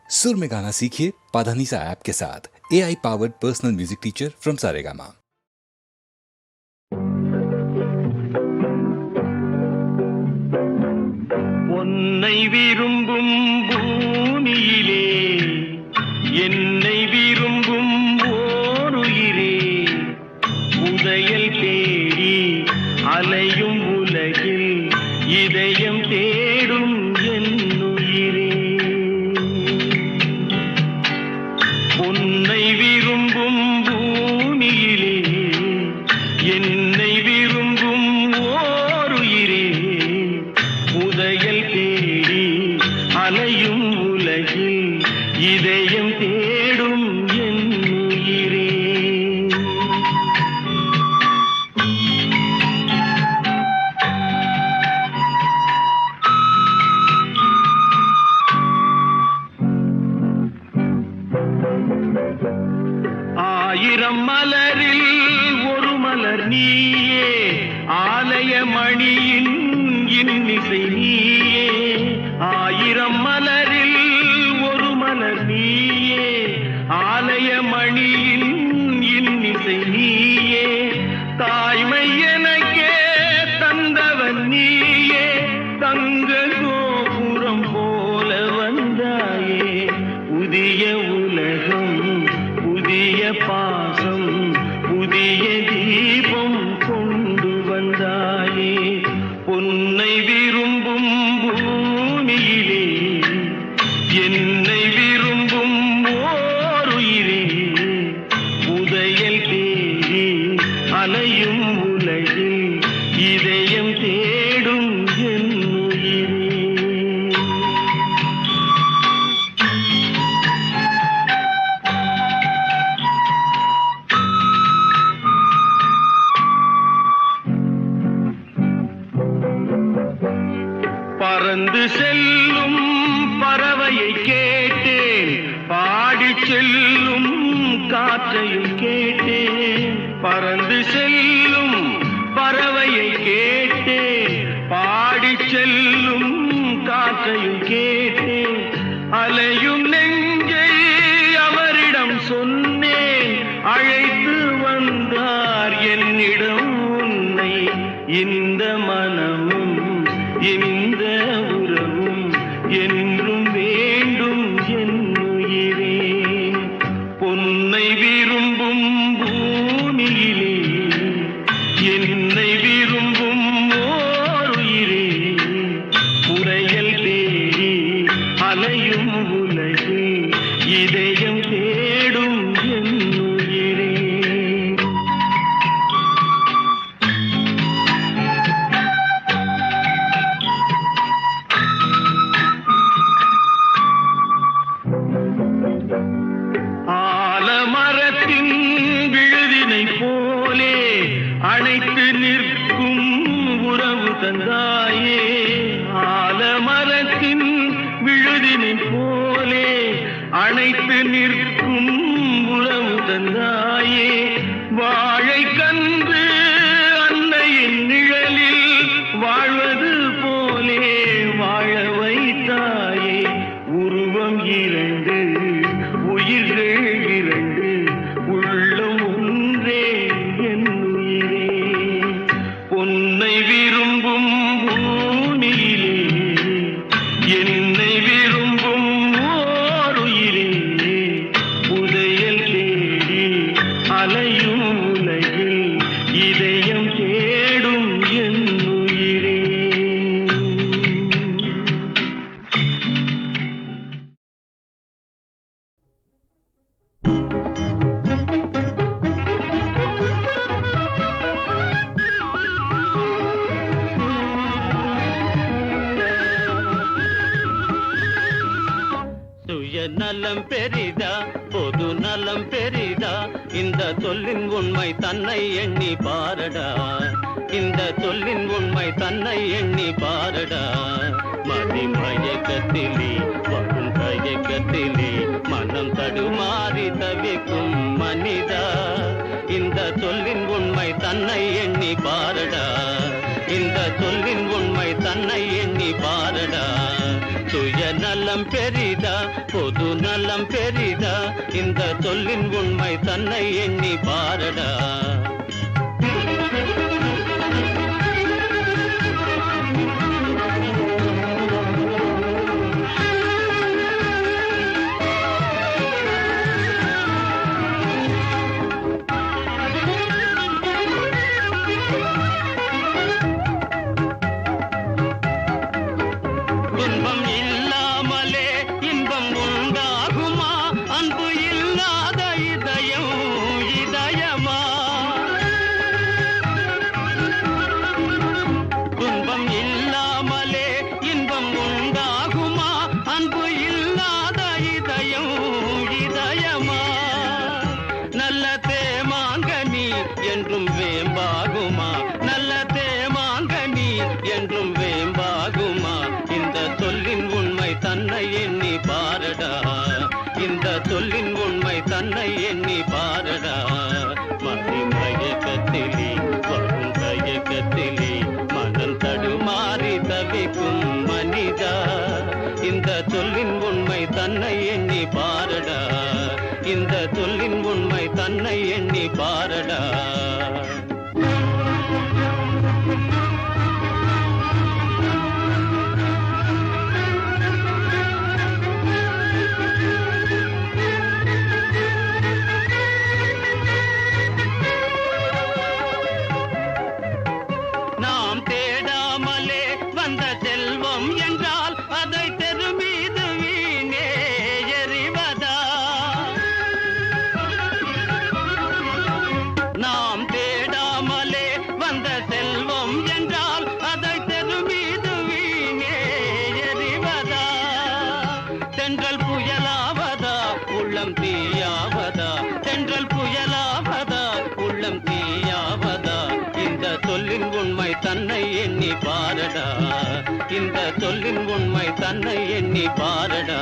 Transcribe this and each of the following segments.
सुर में गाना सीखिए पाधानीसा ऐप के साथ। AI powered personal music teacher from Saregama. உன்னை விரும்பும் பூமியிலே என்னை விரும்பும் ஓருயிரே, உதயல் தேடி அலையும் உலகில் இதயம் தேடும் என்னுயிரே. உன்னை விரும்பும் பூமியிலே என்னை விரும்பும் ஓருயிரே, உதயல் தேடி அலையும் உலகில் இதயம் தேடும் என்னுயிரே. ஆயிரம் மலரில் ஒரு மலர் நீயே, ஆலய மணியின் இன்னிசை நீயே. ஆயிரம் மலரில் ஒரு மலர் நீயே, ஆலய மணியின் இன்னிசை நீயே. தாய்மை எனக்கே தந்தவன் நீயே, தங்க கோபுரம் போல வந்தாயே. புதிய உலகம் புதிய பாசம் புதிய தீபம் கொண்டு வந்தாயே. உன்னை விரும்பும் பூமியிலே என்னை விரும்பும் ஓருயிரே, உதயல் தேடி அலையும் உலகில் இதயம் தேடும் என்னுயிரே. பறந்து செல்லும் பறவையை கேட்டேன், பாடிச் செல்லும் காற்றையும் கேட்டேன். பறந்து செல்லும் பறவையை கேட்டேன், பாடிச் செல்லும் காற்றையும் கேட்டேன். அலையும் நெஞ்சை அவரிடம் சொன்னேன், அழைத்து வந்தார் என்னிடம் உன்னை. இந்த மனமும் இந்த உறவும் என்றும் வேண்டும் என்னுயிரே. பொன்னை விரும்பும் பூமியிலே என்னை விரும்பும் ஓருயிரே, உரையல் தேடி அலையும் உலகில் இதயம் தேடும் என்னுயிரே. ஆலமரத்தின் விழுதினை போலே அணைத்து நிற்கும் உறவு தந்தாயே. ஆலமரத்தின் விழுதினை போலே அணைத்து நிற்கும் உறவு தந்தாயே. வாழை கன்று அன்னையின் நிழலில் வாழ்வது போலே வாழ வைத்தாயே. உருவம் இரண்டு உயிர்கள் இரண்டு, உள்ளம் ஒன்றே என்னுயிரே. பொன்னை விரும்பும் பூமியிலே என்னை விரும்பும் ஓருயிரே, உதயல் தேடி அலையும் உலகில் இதயம் தேடும் என்னுயிரே. நலம் பெரிதா பொது நலம் பெரிதா, இந்த சொல்லின் உண்மை தன்னை எண்ணி பாரடா. இந்த சொல்லின் உண்மை தன்னை எண்ணி பாரடா. மதி மயக்கத்திலே வரும் தயக்கத்திலே மனம் தடுமாறி தவிக்கும் மனிதா. இந்த சொல்லின் உண்மை தன்னை எண்ணி பாரடா. இந்த சொல்லின் உண்மை தன்னை எண்ணி பாரடா. சுயநலம் பெரிதா பொது நலம் பெரிதா இந்த சொல்லின் உண்மை தன்னை எண்ணி பாரடா துன்பம் இல்லாமலே இன்பம் உண்டாகுமா அன்பு இல்லாத இதயம் இதயமா துன்பம் இல்லாமலே இன்பம் உண்டாகுமா அன்பு இல்லாத இதயம் இதயமா நல்ல தேமாங்கனி என்றும் வேம்பாகுமா நல்ல தேமாங்கனி என்றும் வேம்பாகுமா இந்த சொல்லின் உண்மை தன்னை எண்ணி பாரடா இந்த சொல்லின் உண்மை தன்னை எண்ணி பாரடா மயக்கத்திலே வரும் தயக்கத்திலே மனம் தடுமாறி தவிக்கும் மனிதா இந்த சொல்லின் உண்மை தன்னை எண்ணி பாரடா இந்த சொல்லின் உண்மை தன்னை எண்ணி பாரடா நாம் தேடாமலே வந்த செல்வம் என்றால் அதை தெரு மீது வீணே எறிவதா நாம் தேடாமலே வந்த செல்வம் என்றால் அதை தெரு மீது வீணே எறிவதா தென்றல் புயலாவதா உள்ளம் தீயாவதா தென்றல் புயலாவதா உள்ளம் தீயாவதா இந்த சொல்லின் உண்மை தன்னை எண்ணி பாரடா இந்த சொல்லின் உண்மை தன்னை எண்ணி பாரடா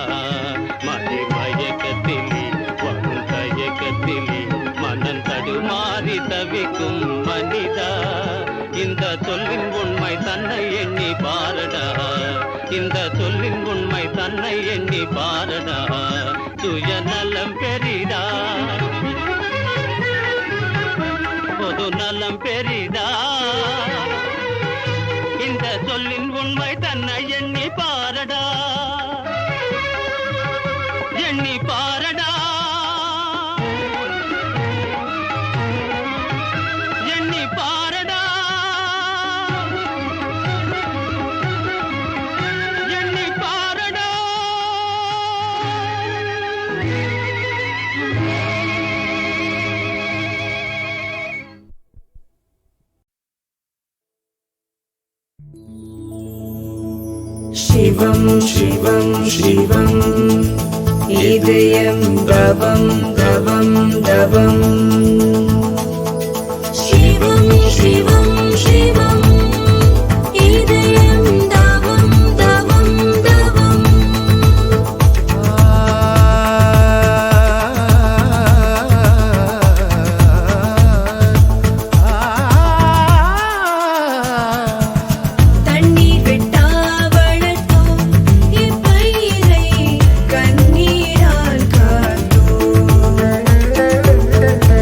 மயக்கத்திலே வரும் தயக்கத்திலே மனம் தடுமாறி தவிக்கும் மனிதா இந்த சொல்லின் உண்மை தன்னை எண்ணி பாரடா இந்த சொல்லின் உண்மை தன்னை எண்ணி பாரடா சுயநலம் பெரிதா பொது நலம் பெரிதா இந்த சொல்லின் உண்மை தன்னை எண்ணி பாரடா எண்ணி பாரடா எண்ணி பாரடா எண்ணி பாரடா शिवं शिवं शिवम् இதயம் தவம் தவம் தவம் சிவம் சிவம் சிவம் இதயம் தவம் தவம் தவம் தண்ணீர் விட்டா வளர்த்தோம் இப்பயிரை கண்ணீரால் காத்தோம்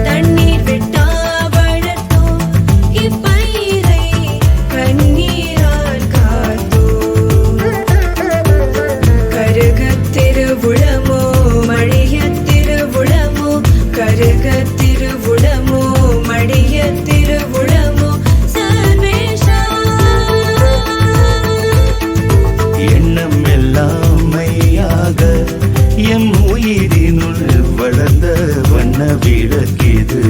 தண்ணீர் விட்டா வளர்த்தோம் இப்பயிரை கண்ணீரால் காத்தோம் கருகத் திருவுளமோ மழியத் திருவுளமோ கருகத் திருவுளமோ மழியத் திருவுளமோ சர்வேஷா எண்ணம் எல்லாம் மையாக எம் உயிரினுள் வளர்ந்த வண்ண விளக்கிது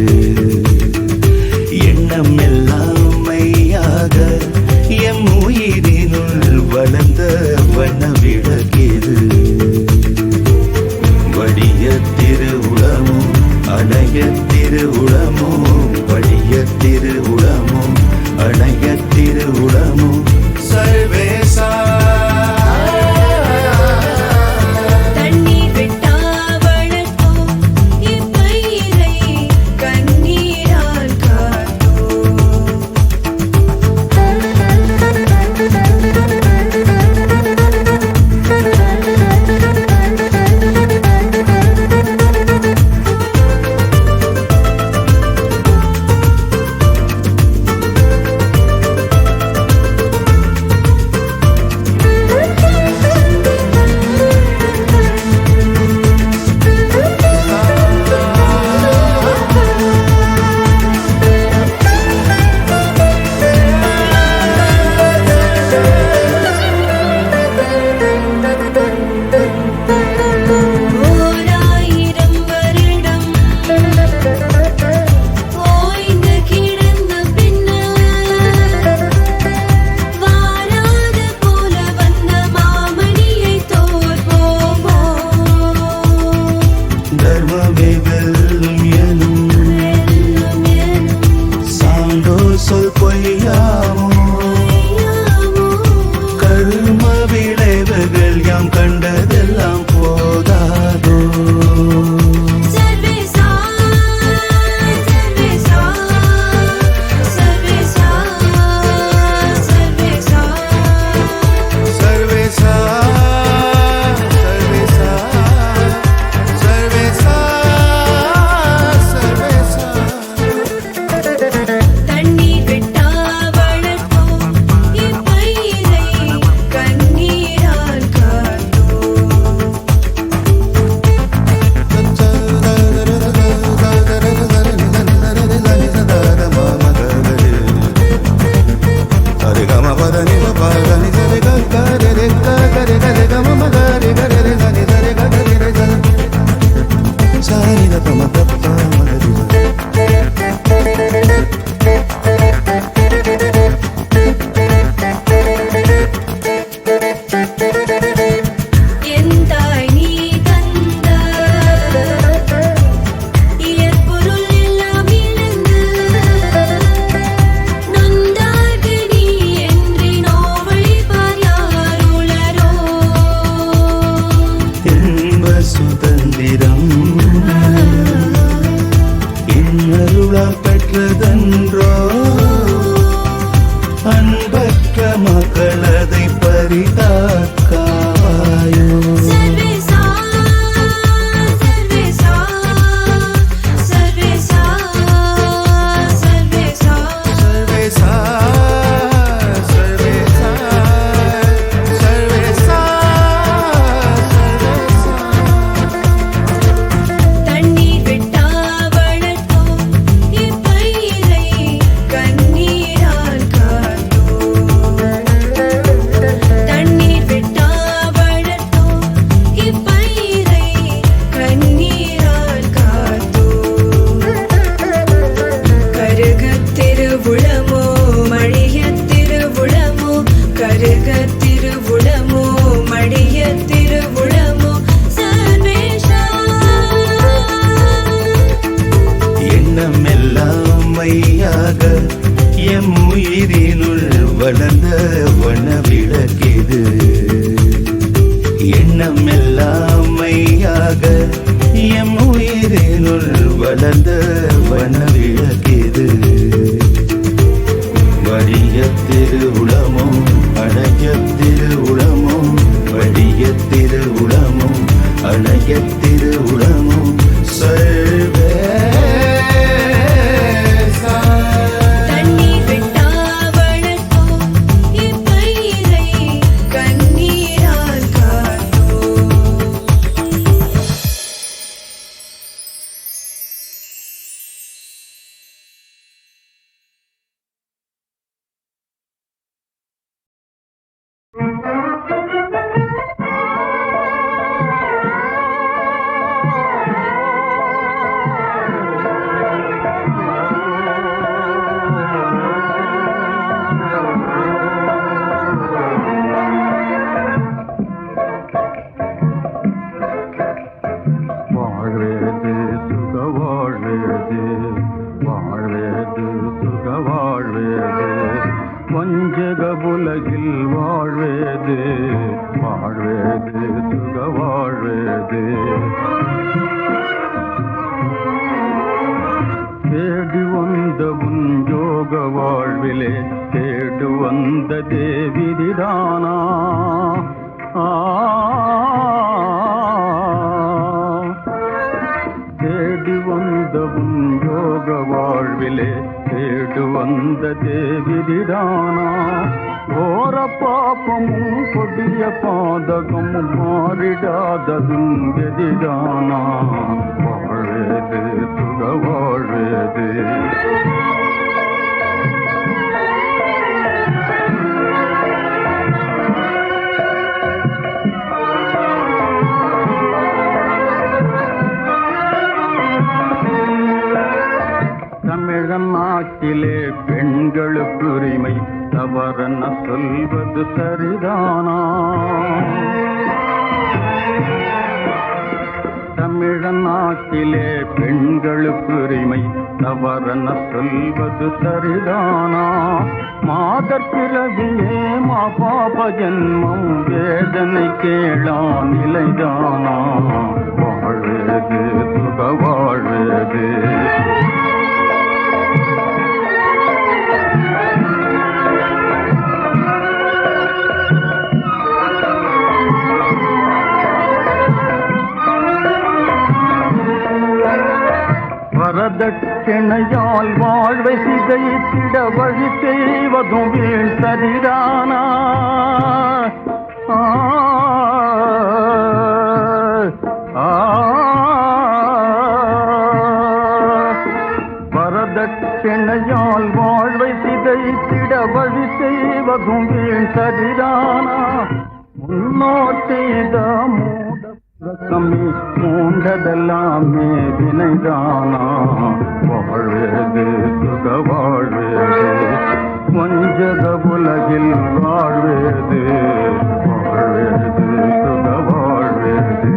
எண்ணம் எல்லாம் மையாக எம் உயிரினுள் வளர்ந்த வண்ண விளக்கிது வடிய திருவுளமோ அணைய திருவுளமோ வடிய திருவுளமோ அணைய திருவுளமோ சர்வேசா தண்ணீர் விட்டா வளர்த்தோம் இப்பயிரை சுதந்திரம் இன்னருளால் பெற்றதென்றோ அன்பற்ற மக்கள் அதை பரிதாக்காயோ सर्वेसा सर्वेसा सर्वेसा सर्वेसा सर्वेसा सर्वेसा सर्वेसा தண்ணீர் விட்டா வளர்த்தோம் இப்பயிரை கண்ணீரால் காத்தோம் தண்ணீர் விட்டா வளர்த்தோம் இப்பயிரை கண்ணீரால் காத்தோம் கருகத் திருவுளமோ மழியத் திருவுளமோ கருகத் திருவுளமோ மழியத் திருவுளமோ சர்வேஷா எண்ணமெல்லாம் மையாக எம் உயிரினுள் வளர்ந்த வனவிளக்கிது எண்ணமெல்லாம் மையாக எம் உயிரினுள் வளர்ந்த வனவிளக்கிது வழிய திருவுளமோ அணைய திருவுளமோ வழிய திருவுளமோ அணைய திருவுளமோ சர்வேசா தண்ணீர் விட்டா வளர்த்தோம் இப்பயிரை கண்ணீரால் காத்தோம் வாழ்வேது சுக வாழ்வேது வாழ்வேது சுக வாழ்வேது வஞ்சக உலகில் வாழ்வேது வாழ்வேது சுக வாழ்வேது தேடி வந்த உன் யோக வாழ்விலே தேடு வந்த தேவிதிதானா தேடி வந்த உன் யோக வாழ்விலே தேடு வந்த தேவிதிதானா ஓர பாப்பமும் கொடிய பாதகமும் மாறிடாததும் எதிதானா வாழ்வேது சுக வாழ்வேது தமிழன் நாட்டிலே பெண்களுக்கு உரிமை தவறென சொல்வது சரிதானா தமிழன் நாட்டிலே பெண்களுக்கு உரிமை தவறென சொல்வது சரிதானா மாதர் பிறவியே மா பாப ஜன்மம் வேதனை கேளா நிலைதானா வாழ்வேது சுக வாழ்வேது வரதட்சணையால் வாழ்வை சிதைத்திட வழி செய்வதும் வீண் சரிதானா வரதட்சணையால் வாழ்வை சிதைத்திட வழி செய்வதும் வீண் சரிதானா முன்னோர் செய்த மூடமே மூண்டதெல்லாமே வினைதானா வாழ்வேது சுக வாழ்வேது வஞ்சக உலகில் வாழ்வேது வாழ்வேது சுக வாழ்வேது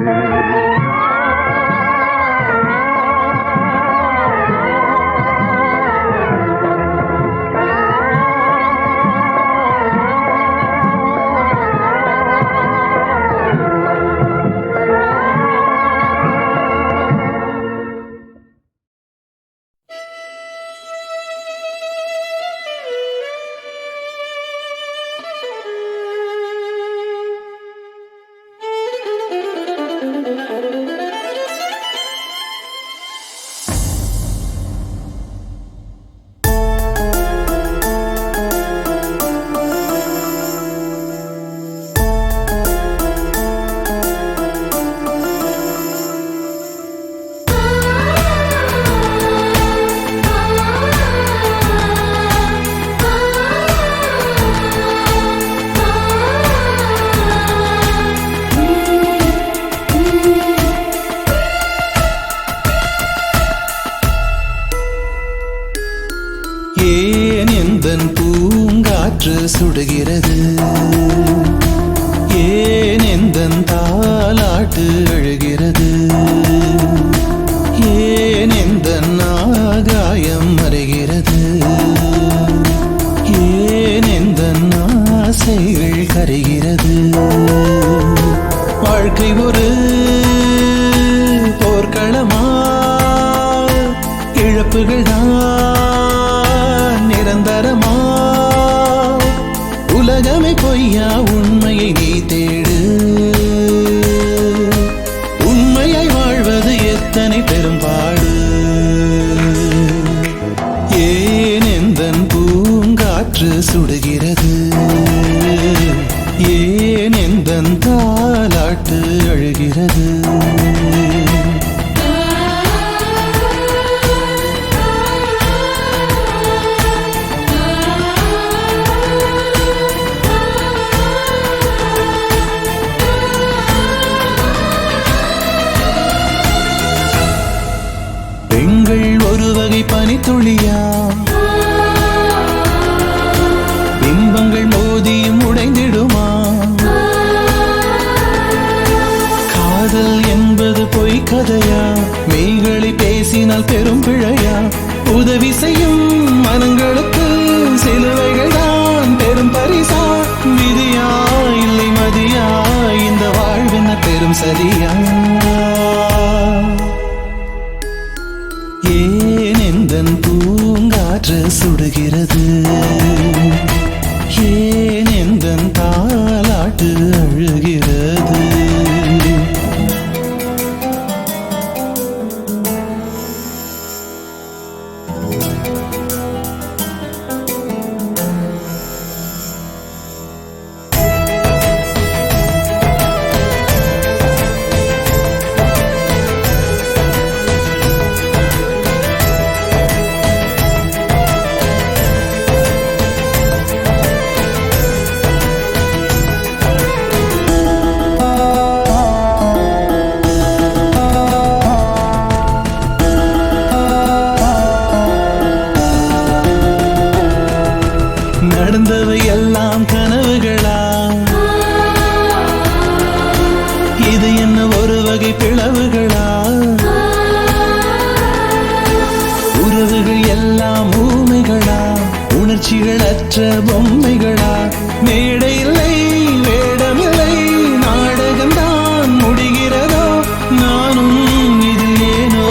சுடுகிறது ஏன் எந்தன் தாலாட்டு அழுகிறது ஏன் எந்தன் ஆகாயம் மறைகிறது ஏன் எந்தன் ஆசைகள் கரைகிறது வாழ்க்கை ஒரு போர்க்களமா இழப்புகள் தான் நிரந்தரமா உலகமே பொய்யா உண்மையை நீ தேடு உண்மையாய் வாழ்வது எத்தனை பெரும்பாடு ஏன் எந்தன் பூங்காற்று சுடுகிறது ஏன் எந்தன் தாலாட்டு அழுகிறது பெண்கள் ஒரு வகை பனித்துளியா பிம்பங்கள் மோதியும் உடைந்திடுமா காதல் என்பது பொய் கதையா மெய்களை பேசினால் பெரும் பிழையா உதவி செய்யும் மனங்களுக்கு சிலுவைகள் தான் பெரும் பரிசா விதியா இல்லை மதியா இந்த வாழ்வென்ன பெரும் சதியா ஏன் எந்தன் பூங்காற்று சுடுகிறது ஏன் எந்தன் தாலாட்டு அழுகிறது நடந்தவை எல்லாம் கனவுகளா இது என்ன ஒரு வகை பிளவுகளா உறவுகள் எல்லாம் ஊமைகளா உணர்ச்சிகள் அற்ற பொம்மைகளா மேடை இல்லை வேடமில்லை நாடகம்தான் முடிகிறதோ நானும் இதில் ஏனோ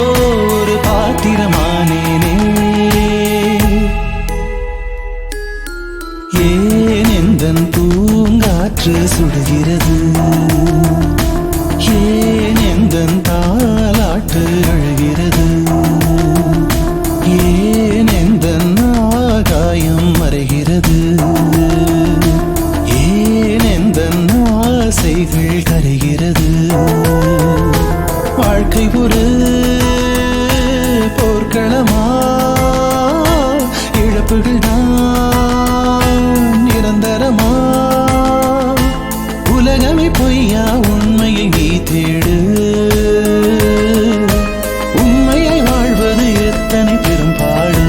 ஒரு பாத்திரமானேனே ஏன் எந்தன் பூங்காற்று சுடுகிறது ஏன் எந்தன் தாலாட்டு அழுகிறது ஏன் எந்தன் ஆகாயம் மறைகிறது ஏன் எந்தன் ஆசைகள் கரைகிறது வாழ்க்கை ஒரு போர்க்களமா இழப்புகள் நிரந்தரமா உலகமே பொய்யா உண்மையை நீ தேடு உண்மையை வாழ்வது எத்தனை பெரும்பாடு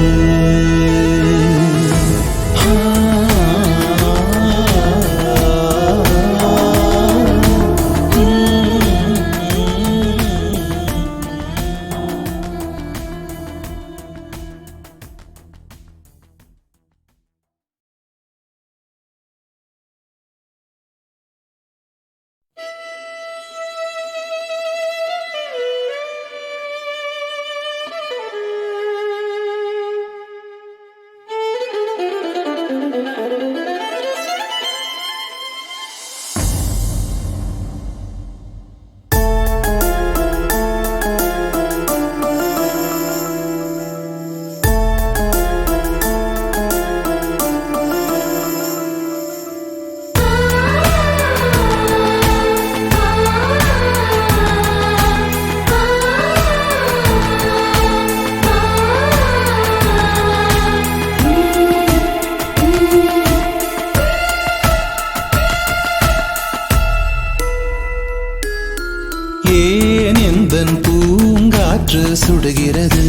ஏன் எந்தன் பூங்காற்று சுடுகிறது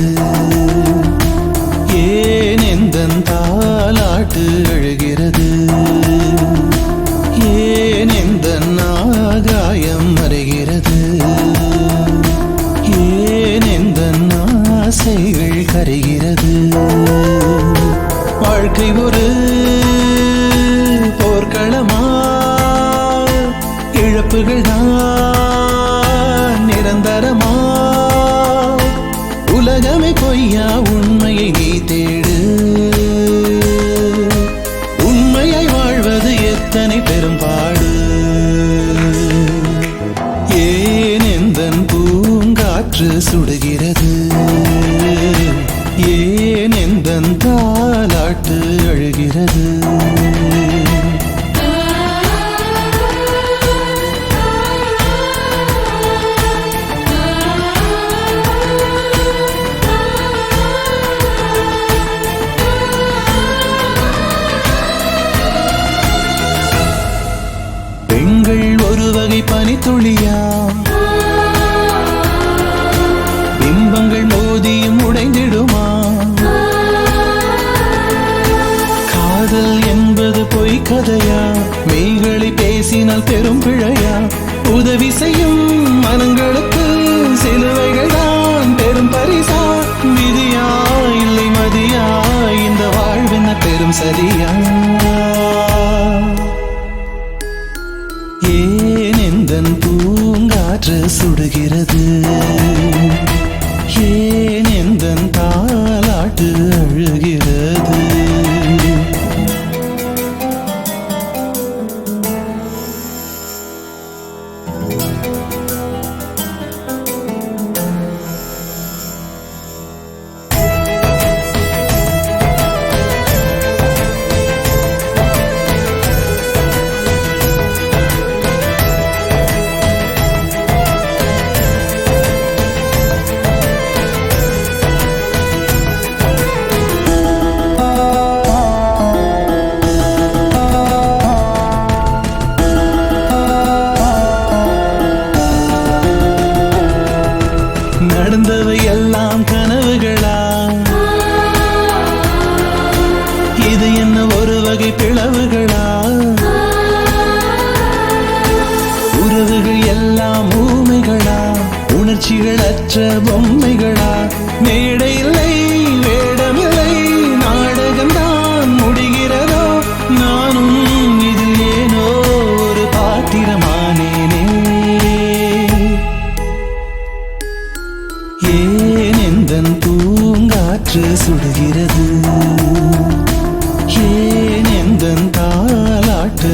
ஏன் எந்த எந்தன் தாலாட்டு அழுகிறது ஏன் எந்தன் ஆகாயம் மறைகிறது ஏன் எந்தன் ஆசைகள் கரைகிறது வாழ்க்கை ஒரு போர்க்களமா இழப்புகள் தான் நிரந்தரமா உலகமே பொய்யா உண்மையை நீ தேடு உண்மையை வாழ்வது எத்தனை பெரும்பாடு ஏன் எந்தன் பூங்காற்று சுடுகிறது ஏன் எந்தன் தாலாட்டு அழுகிறது பெண்கள் ஒரு வகை பனித்துளியா பிம்பங்கள் மோதியும் உடைந்திடுமா காதல் என்பது பொய் கதையா மெய்களை பேசினால் பெரும் பிழையா உதவி செய்யும் மனங்களுக்கு சிலுவைகள் தான் பெரும் பரிசா விதியா இல்லை மதியா இந்த வாழ்வென்ன பெரும் சரியா ஏன் எந்தன் பூங்காற்று சுடுகிறது ஏன் எந்தன் தாலாட்டு அழுகிறது நடந்தவை எல்லாம் கனவுகளா இது என்ன ஒரு வகை பிளவுகளா உறவுகள் எல்லாம் ஊமைகளா உணர்ச்சிகள் அற்ற பொம்மைகளா மேடை இல்லை வேடமில்லை நாடகம்தான் முடிகிறதோ நானும் இதில் ஏனோ ஒரு பாத்திரமானேனே ஏன் எந்தன் பூங்காற்று சுடுகிறது ஏன் எந்தன் தாலாட்டு